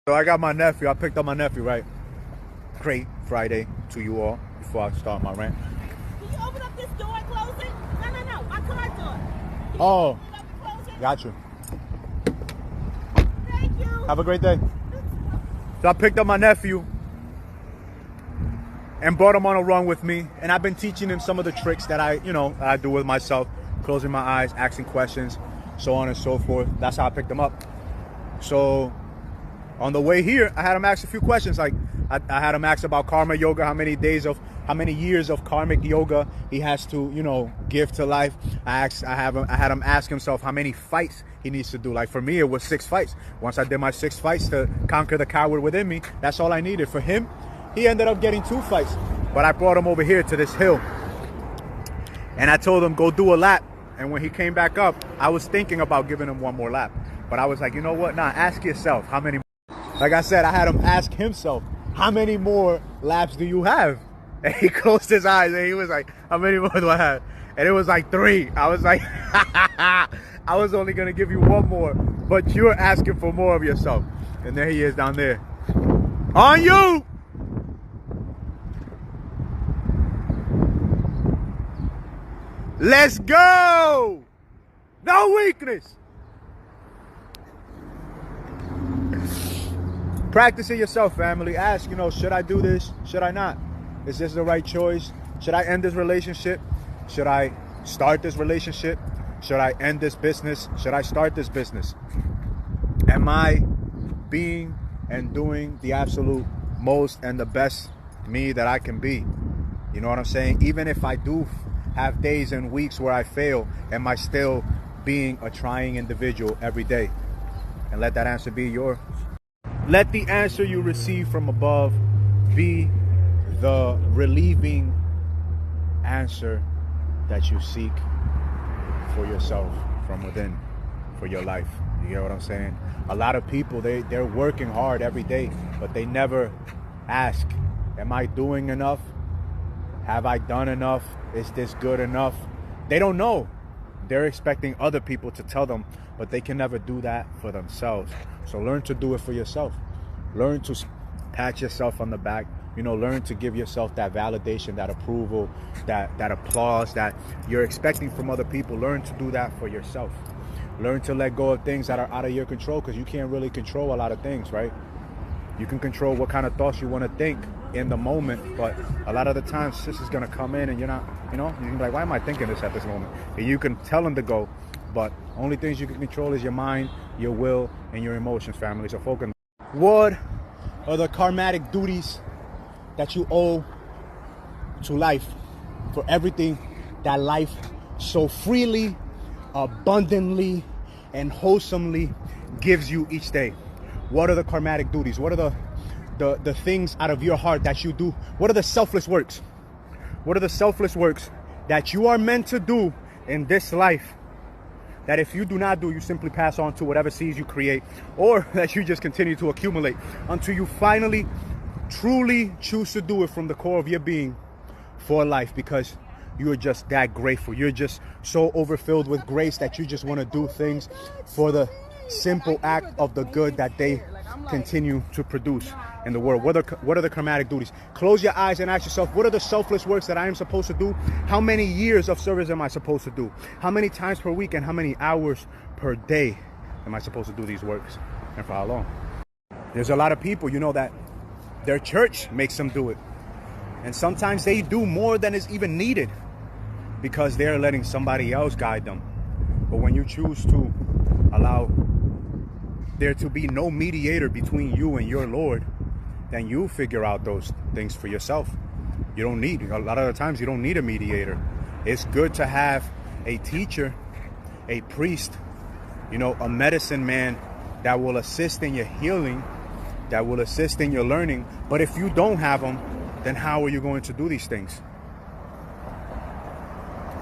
So I got my nephew. I picked up my nephew, right? Great Friday to you all before I start my rant. Can you open up this door and close it? No. My car door. Can you Oh, open it up and close it? got you. Thank you. Have a great day. So I picked up my nephew and brought him on a run with me. And I've been teaching him some of the tricks that I do with myself. Closing my eyes, asking questions, so on and so forth. That's how I picked him up. So on the way here, I had him ask a few questions. Like I had him ask about Karmic Yoga, how many years of Karmic Yoga he has to, give to life. I had him ask himself how many fights he needs to do. Like for me, it was 6 fights. Once I did my 6 fights to conquer the coward within me, that's all I needed. For him, he ended up getting 2 fights. But I brought him over here to this hill, and I told him, go do a lap. And when he came back up, I was thinking about giving him 1 more lap. But I was like, you know what? Nah, ask yourself how many. Like I said, I had him ask himself, how many more laps do you have? And he closed his eyes and he was like, how many more do I have? And it was like 3. I was like, I was only going to give you 1 more, but you're asking for more of yourself. And there he is down there. On you! Let's go! No weakness! Practice it yourself, family. Ask, should I do this? Should I not? Is this the right choice? Should I end this relationship? Should I start this relationship? Should I end this business? Should I start this business? Am I being and doing the absolute most and the best me that I can be? You know what I'm saying? Even if I do have days and weeks where I fail, am I still being a trying individual every day? And let that answer be yours. Let the answer you receive from above be the relieving answer that you seek for yourself from within, for your life. You get what I'm saying? A lot of people, they're working hard every day, but they never ask, am I doing enough? Have I done enough? Is this good enough? They don't know. They're expecting other people to tell them, but they can never do that for themselves. So learn to do it for yourself. Learn to pat yourself on the back. Learn to give yourself that validation, that approval, that applause that you're expecting from other people. Learn to do that for yourself. Learn to let go of things that are out of your control, because you can't really control a lot of things, right? You can control what kind of thoughts you want to think in the moment, but a lot of the times this is going to come in and you're not, you can be like, why am I thinking this at this moment? And you can tell them to go, but only things you can control is your mind, your will, and your emotions, family. So focus. What are the karmatic duties that you owe to life for everything that life so freely, abundantly, and wholesomely gives you each day? What are the karmatic duties? What are the things out of your heart that you do? What are the selfless works? What are the selfless works that you are meant to do in this life, that if you do not do, you simply pass on to whatever seeds you create, or that you just continue to accumulate until you finally truly choose to do it from the core of your being for life, because you are just that grateful. You're just so overfilled with grace that you just want to do things for the simple act of the good that they continue to produce in the world. What are the karmatic duties? Close your eyes and ask yourself, what are the selfless works that I am supposed to do? How many years of service am I supposed to do? How many times per week and how many hours per day am I supposed to do these works? And for how long? There's a lot of people, that their church makes them do it. And sometimes they do more than is even needed because they're letting somebody else guide them. But when you choose to allow there to be no mediator between you and your Lord, then you figure out those things for yourself. A lot of the times you don't need a mediator. It's good to have a teacher, a priest, a medicine man that will assist in your healing, that will assist in your learning. But if you don't have them, then how are you going to do these things?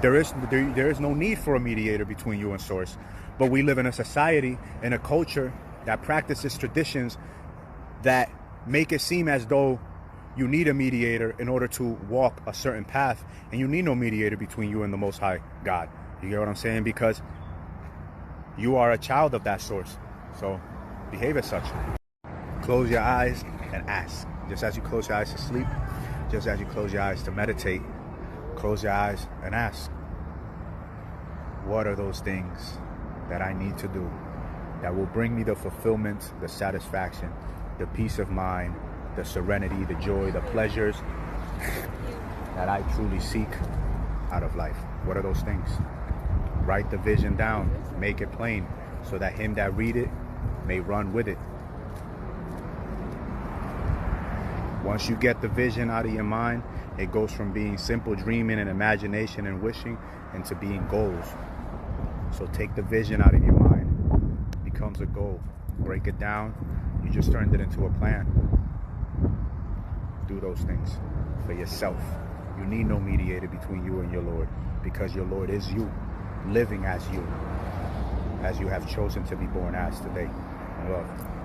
There is no need for a mediator between you and Source. But we live in a society, in a culture that practices traditions that make it seem as though you need a mediator in order to walk a certain path, and you need no mediator between you and the Most High God. You get what I'm saying? Because you are a child of that source. So behave as such. Close your eyes and ask. Just as you close your eyes to sleep, just as you close your eyes to meditate, close your eyes and ask, what are those things that I need to do that will bring me the fulfillment, the satisfaction, the peace of mind, the serenity, the joy, the pleasures that I truly seek out of life? What are those things? Write the vision down, make it plain, so that him that read it may run with it. Once you get the vision out of your mind, it goes from being simple dreaming and imagination and wishing into being goals. So take the vision out of your mind. It becomes a goal. Break it down. You just turned it into a plan. Do those things for yourself. You need no mediator between you and your Lord, because your Lord is you, living as you have chosen to be born as today. In love.